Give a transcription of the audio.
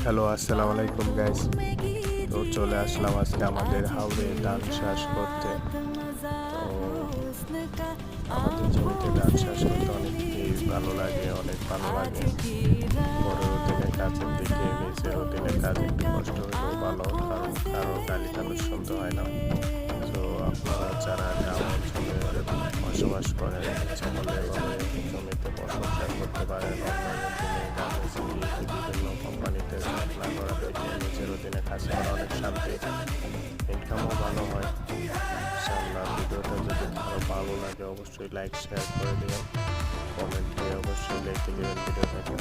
Hello, আসসালামু আলাইকুম guys. তো চলে আসলাম আজকে আমাদের হাওরে ধান চাষ করতে। তো আমাদের জমিতে ধান চাষ করতে অনেকই ভালো লাগে, অনেক ভালো লাগে। পরের দিনে কাজের দিকে নিজের অধীনে কাজ একটু কষ্ট হলেও ভালো, কারণ কারো গালি গালাজ শুনতে হয় না। তো আপনারা যারা গ্রাম অঞ্চলে বসবাস করেন, ইচ্ছা করলে এভাবে জমিতে ফসল চাষ করতে পারেন। অন্যান্য দিনে গ্রামে বিভিন্ন কোম্পানিতে অ্যাপ্লাই করা থেকে নিজের অধীনে কাজ করা অনেক শান্তি, ইনকামও ভালো হয়। ইনশাআল্লাহ ভিডিওটা যদি কারো ভালো লাগে অবশ্যই লাইক শেয়ার করে দিবেন, কমেন্ট দিয়ে অবশ্যই লিখে দিবেন ভিডিওটাকে।